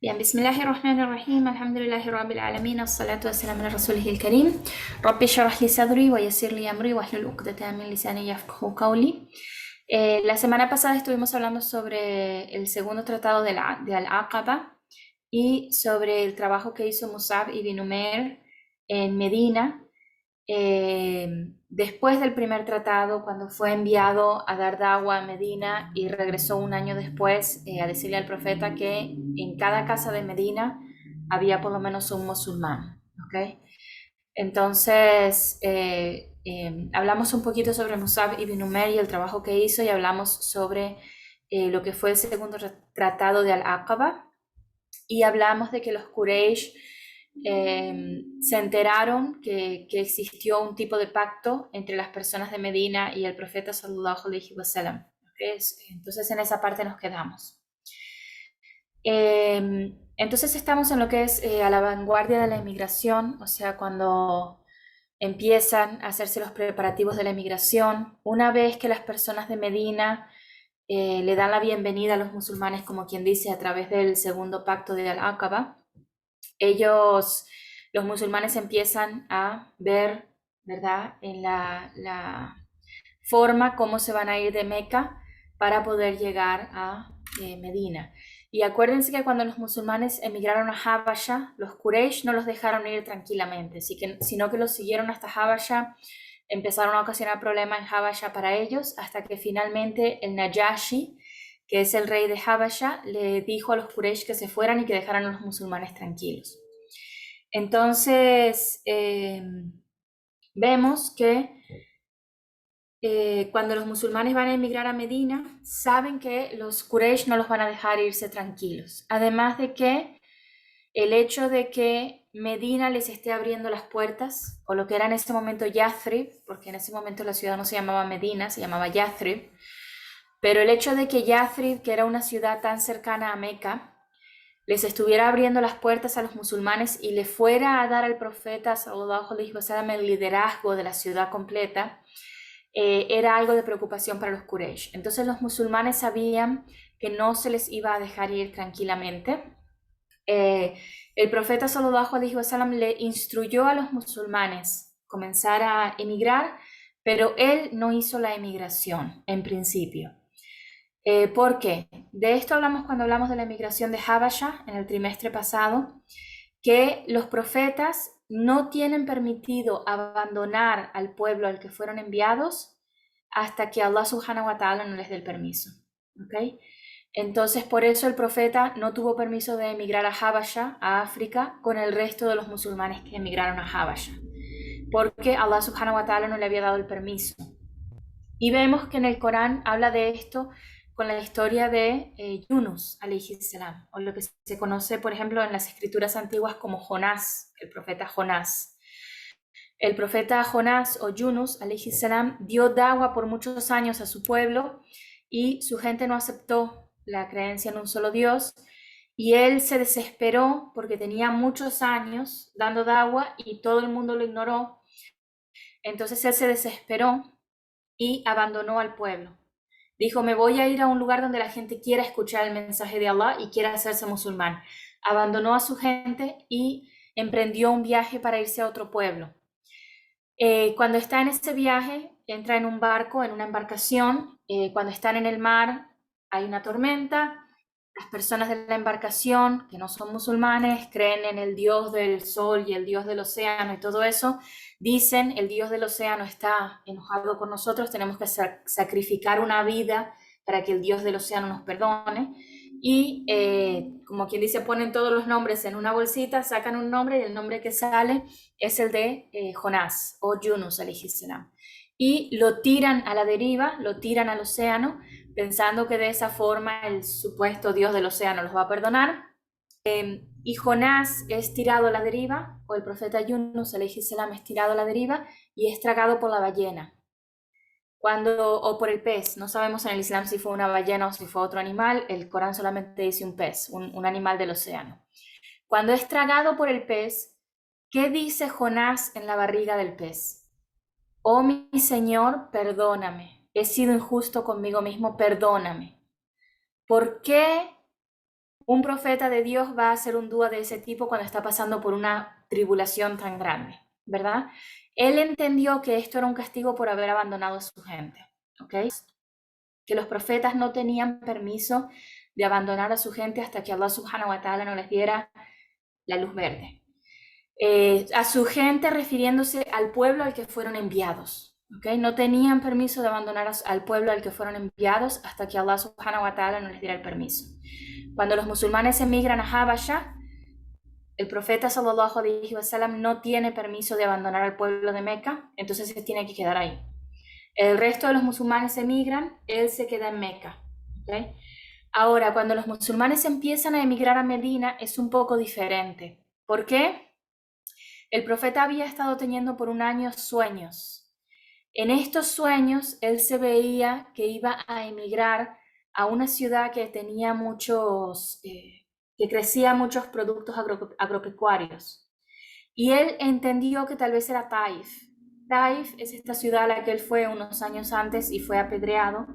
Bien, Bismillahirrahmanirrahim, Alhamdulillahi Rabbil Alamin, As-salatu wassalamu ala Rasulihil Karim. Rabbi shrah li sadri wa yassir li amri wahlul uqdatan min lisani yafqahu qawli. La semana pasada estuvimos hablando sobre el segundo tratado de Al-Aqaba y sobre el trabajo que hizo Musab ibn Umair en Medina después del primer tratado, cuando fue enviado a dar dawa a Medina y regresó un año después a decirle al profeta que en cada casa de Medina había por lo menos un musulmán. ¿Okay? Entonces, hablamos un poquito sobre Musab ibn Umair y el trabajo que hizo, y hablamos sobre lo que fue el segundo tratado de Al-Aqaba, y hablamos de que los Quraysh se enteraron que existió un tipo de pacto entre las personas de Medina y el profeta sallallahu alaihi wasallam. Entonces en esa parte nos quedamos. Entonces estamos en lo que es a la vanguardia de la emigración, o sea, cuando empiezan a hacerse los preparativos de la emigración, una vez que las personas de Medina le dan la bienvenida a los musulmanes, como quien dice, a través del segundo pacto de Al-Aqaba. Los musulmanes empiezan a ver, ¿verdad?, en la forma cómo se van a ir de Meca para poder llegar a Medina. Y acuérdense que cuando los musulmanes emigraron a Habasha, los Quraysh no los dejaron ir tranquilamente, sino que los siguieron hasta Habasha, empezaron a ocasionar problemas en Habasha para ellos, hasta que finalmente el Najashi, que es el rey de Habasha, le dijo a los Quraysh que se fueran y que dejaran a los musulmanes tranquilos. Entonces, vemos que cuando los musulmanes van a emigrar a Medina, saben que los Quraysh no los van a dejar irse tranquilos. Además de que el hecho de que Medina les esté abriendo las puertas, o lo que era en ese momento Yathrib, porque en ese momento la ciudad no se llamaba Medina, se llamaba Yathrib, pero el hecho de que Yathrib, que era una ciudad tan cercana a Meca, les estuviera abriendo las puertas a los musulmanes y le fuera a dar al profeta sallallahu alaihi wasallam el liderazgo de la ciudad completa, era algo de preocupación para los Quraysh. Entonces los musulmanes sabían que no se les iba a dejar ir tranquilamente. El profeta sallallahu alaihi wasallam le instruyó a los musulmanes comenzar a emigrar, pero él no hizo la emigración en principio. ¿Por qué? De esto hablamos cuando hablamos de la emigración de Habasha en el trimestre pasado, que los profetas no tienen permitido abandonar al pueblo al que fueron enviados hasta que Allah subhanahu wa ta'ala no les dé el permiso. ¿Okay? Entonces, por eso el profeta no tuvo permiso de emigrar a Habasha, a África, con el resto de los musulmanes que emigraron a Habasha, porque Allah subhanahu wa ta'ala no le había dado el permiso. Y vemos que en el Corán habla de esto con la historia de Yunus, alayhi salam, o lo que se conoce, por ejemplo, en las escrituras antiguas como Jonás, el profeta Jonás. El profeta Jonás o Yunus, alayhi salam, dio dawa por muchos años a su pueblo y su gente no aceptó la creencia en un solo Dios, y él se desesperó porque tenía muchos años dando dawa y todo el mundo lo ignoró. Entonces él se desesperó y abandonó al pueblo. Dijo, me voy a ir a un lugar donde la gente quiera escuchar el mensaje de Allah y quiera hacerse musulmán. Abandonó a su gente y emprendió un viaje para irse a otro pueblo. Cuando está en ese viaje, entra en un barco, en una embarcación. Cuando están en el mar, hay una tormenta. Las personas de la embarcación, que no son musulmanes, creen en el Dios del sol y el Dios del océano y todo eso. Dicen, el Dios del océano está enojado con nosotros, tenemos que sacrificar una vida para que el Dios del océano nos perdone. Y como quien dice, ponen todos los nombres en una bolsita, sacan un nombre y el nombre que sale es el de Jonás o Yunus alayhi salam. Y lo tiran a la deriva, lo tiran al océano, pensando que de esa forma el supuesto Dios del océano los va a perdonar. Y Jonás es tirado a la deriva, o el profeta Yunus alayhi salam es tirado a la deriva y es tragado por la ballena. O por el pez. No sabemos en el Islam si fue una ballena o si fue otro animal. El Corán solamente dice un pez, un animal del océano. Cuando es tragado por el pez, ¿qué dice Jonás en la barriga del pez? Oh mi Señor, perdóname. He sido injusto conmigo mismo, perdóname. ¿Por qué un profeta de Dios va a hacer un dúa de ese tipo cuando está pasando por una tribulación tan grande, ¿verdad? Él entendió que esto era un castigo por haber abandonado a su gente, ¿ok? Que los profetas no tenían permiso de abandonar a su gente hasta que Allah subhanahu wa ta'ala no les diera la luz verde. A su gente refiriéndose al pueblo al que fueron enviados, ¿ok? No tenían permiso de abandonar al pueblo al que fueron enviados hasta que Allah subhanahu wa ta'ala no les diera el permiso. Cuando los musulmanes emigran a Habasha, el profeta sallallahu alaihi wasallam no tiene permiso de abandonar al pueblo de Meca, entonces se tiene que quedar ahí. El resto de los musulmanes emigran, él se queda en Meca, ¿okay? Ahora, cuando los musulmanes empiezan a emigrar a Medina, es un poco diferente. ¿Por qué? El profeta había estado teniendo por un año sueños. En estos sueños, él se veía que iba a emigrar a una ciudad que tenía que crecía muchos productos agropecuarios. Y él entendió que tal vez era Taif. Taif es esta ciudad a la que él fue unos años antes y fue apedreado.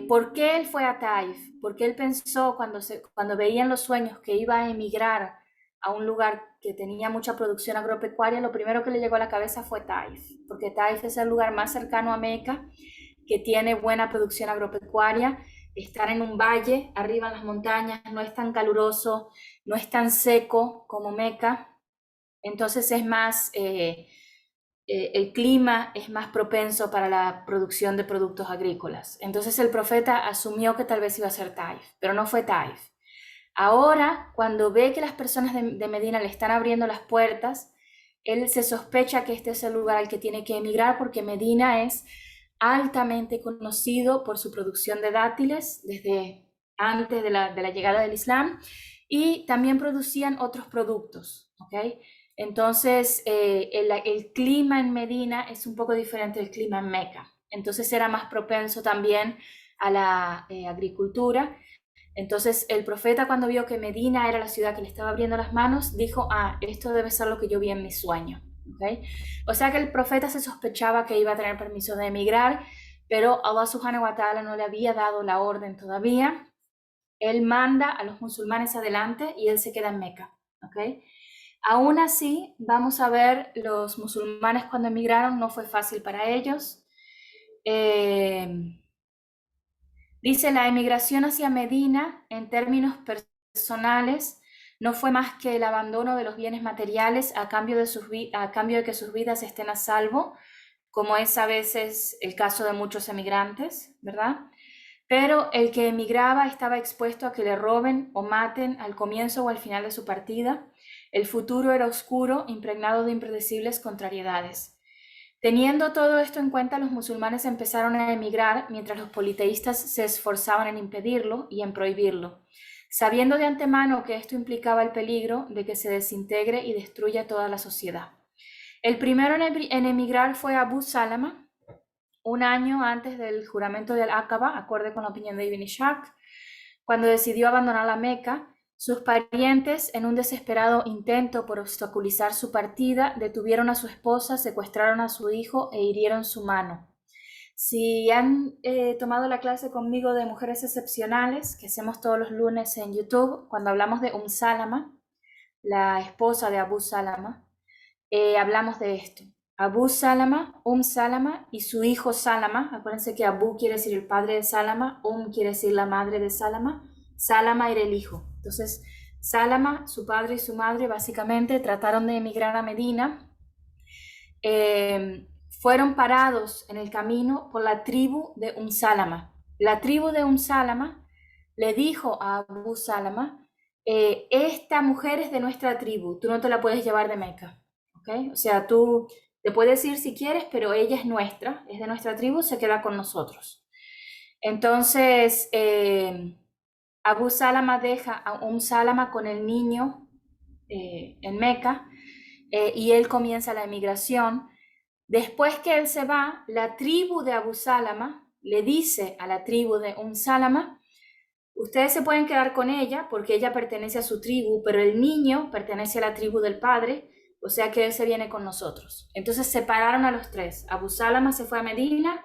¿Por qué él fue a Taif? Porque él pensó cuando veía en los sueños que iba a emigrar a un lugar que tenía mucha producción agropecuaria, lo primero que le llegó a la cabeza fue Taif, porque Taif es el lugar más cercano a Meca, que tiene buena producción agropecuaria, estar en un valle, arriba en las montañas, no es tan caluroso, no es tan seco como Meca, entonces es más, el clima es más propenso para la producción de productos agrícolas. Entonces el profeta asumió que tal vez iba a ser Taif, pero no fue Taif. Ahora, cuando ve que las personas de Medina le están abriendo las puertas, él se sospecha que este es el lugar al que tiene que emigrar porque Medina es altamente conocido por su producción de dátiles desde antes de la llegada del Islam y también producían otros productos, ¿ok? Entonces, el clima en Medina es un poco diferente del clima en Meca. Entonces era más propenso también a la agricultura. Entonces el profeta cuando vio que Medina era la ciudad que le estaba abriendo las manos, dijo, esto debe ser lo que yo vi en mi sueño. ¿Okay? O sea que el profeta se sospechaba que iba a tener permiso de emigrar, pero Allah subhanahu wa ta'ala no le había dado la orden todavía. Él manda a los musulmanes adelante y él se queda en Meca. ¿Okay? Aún así, vamos a ver, los musulmanes cuando emigraron no fue fácil para ellos. Dice, la emigración hacia Medina, en términos personales, no fue más que el abandono de los bienes materiales a cambio de que sus vidas estén a salvo, como es a veces el caso de muchos emigrantes, ¿verdad? Pero el que emigraba estaba expuesto a que le roben o maten al comienzo o al final de su partida. El futuro era oscuro, impregnado de impredecibles contrariedades. Teniendo todo esto en cuenta, los musulmanes empezaron a emigrar mientras los politeístas se esforzaban en impedirlo y en prohibirlo, sabiendo de antemano que esto implicaba el peligro de que se desintegre y destruya toda la sociedad. El primero en emigrar fue Abu Salama, un año antes del juramento del Aqaba, acorde con la opinión de Ibn Ishaq, cuando decidió abandonar la Meca. Sus parientes, en un desesperado intento por obstaculizar su partida, detuvieron a su esposa, secuestraron a su hijo e hirieron su mano. Si han tomado la clase conmigo de mujeres excepcionales, que hacemos todos los lunes en YouTube, cuando hablamos de Salama, la esposa de Abu Salama, hablamos de esto. Abu Salama, Salama y su hijo Salama. Acuérdense que Abu quiere decir el padre de Salama, quiere decir la madre de Salama. Salama era el hijo. Entonces, Salama, su padre y su madre, básicamente trataron de emigrar a Medina. Fueron parados en el camino por la tribu de Salama. La tribu de Salama le dijo a Abu Salama, esta mujer es de nuestra tribu, tú no te la puedes llevar de Meca. ¿Okay? O sea, tú te puedes ir si quieres, pero ella es nuestra, es de nuestra tribu, se queda con nosotros. Entonces, Abu Salama deja a Salama con el niño en Meca y él comienza la emigración. Después que él se va, la tribu de Abu Salama le dice a la tribu de Salama, ustedes se pueden quedar con ella porque ella pertenece a su tribu, pero el niño pertenece a la tribu del padre, o sea que él se viene con nosotros. Entonces separaron a los tres. Abu Salama se fue a Medina,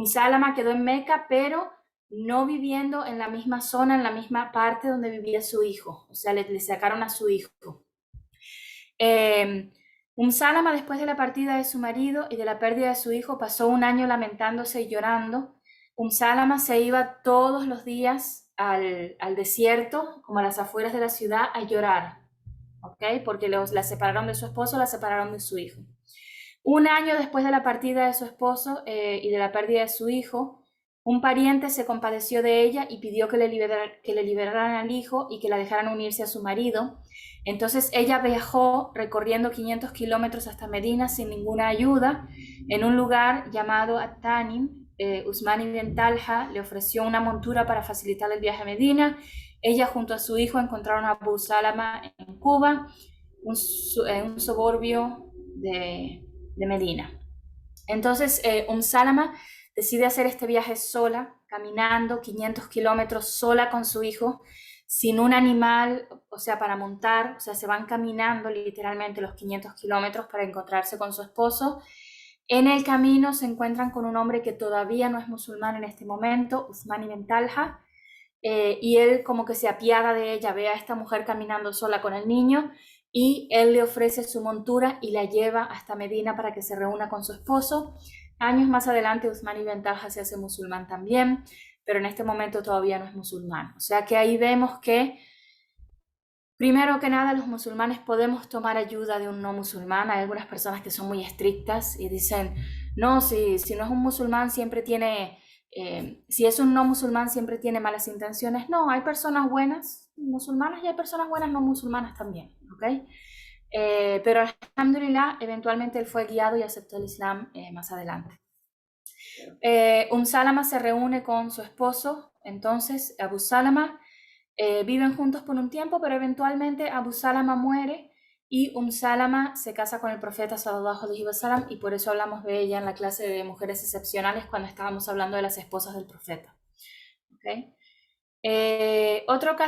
Salama quedó en Meca, pero no viviendo en la misma zona, en la misma parte donde vivía su hijo. O sea, le sacaron a su hijo. Salama, después de la partida de su marido y de la pérdida de su hijo, pasó un año lamentándose y llorando. Salama se iba todos los días al desierto, como a las afueras de la ciudad, a llorar, ¿ok? Porque la separaron de su esposo, la separaron de su hijo. Un año después de la partida de su esposo y de la pérdida de su hijo, un pariente se compadeció de ella y pidió que le liberaran al hijo y que la dejaran unirse a su marido. Entonces ella viajó recorriendo 500 kilómetros hasta Medina sin ninguna ayuda. En un lugar llamado At-Tanim, Usman ibn Talha le ofreció una montura para facilitar el viaje a Medina. Ella junto a su hijo encontraron a Abu Salama en Cuba, un suburbio de Medina. Entonces, Salama decide hacer este viaje sola, caminando 500 kilómetros sola con su hijo, sin un animal, o sea, para montar, o sea, se van caminando literalmente los 500 kilómetros para encontrarse con su esposo. En el camino se encuentran con un hombre que todavía no es musulmán en este momento, Usman ibn Talha, y él como que se apiada de ella, ve a esta mujer caminando sola con el niño, y él le ofrece su montura y la lleva hasta Medina para que se reúna con su esposo. Años más adelante Usman ibn Talha se hace musulmán también, pero en este momento todavía no es musulmán. O sea que ahí vemos que, primero que nada, los musulmanes podemos tomar ayuda de un no musulmán. Hay algunas personas que son muy estrictas y dicen, no, si no es un musulmán siempre tiene... si es un no musulmán siempre tiene malas intenciones. No, hay personas buenas musulmanas y hay personas buenas no musulmanas también, ¿ok? Pero alhamdulillah, eventualmente él fue guiado y aceptó el Islam más adelante. Salama se reúne con su esposo, entonces Abu Salama, viven juntos por un tiempo, pero eventualmente Abu Salama muere y Salama se casa con el profeta sallallahu alaihi wasallam, y por eso hablamos de ella en la clase de mujeres excepcionales cuando estábamos hablando de las esposas del profeta. ¿Okay? Otro caso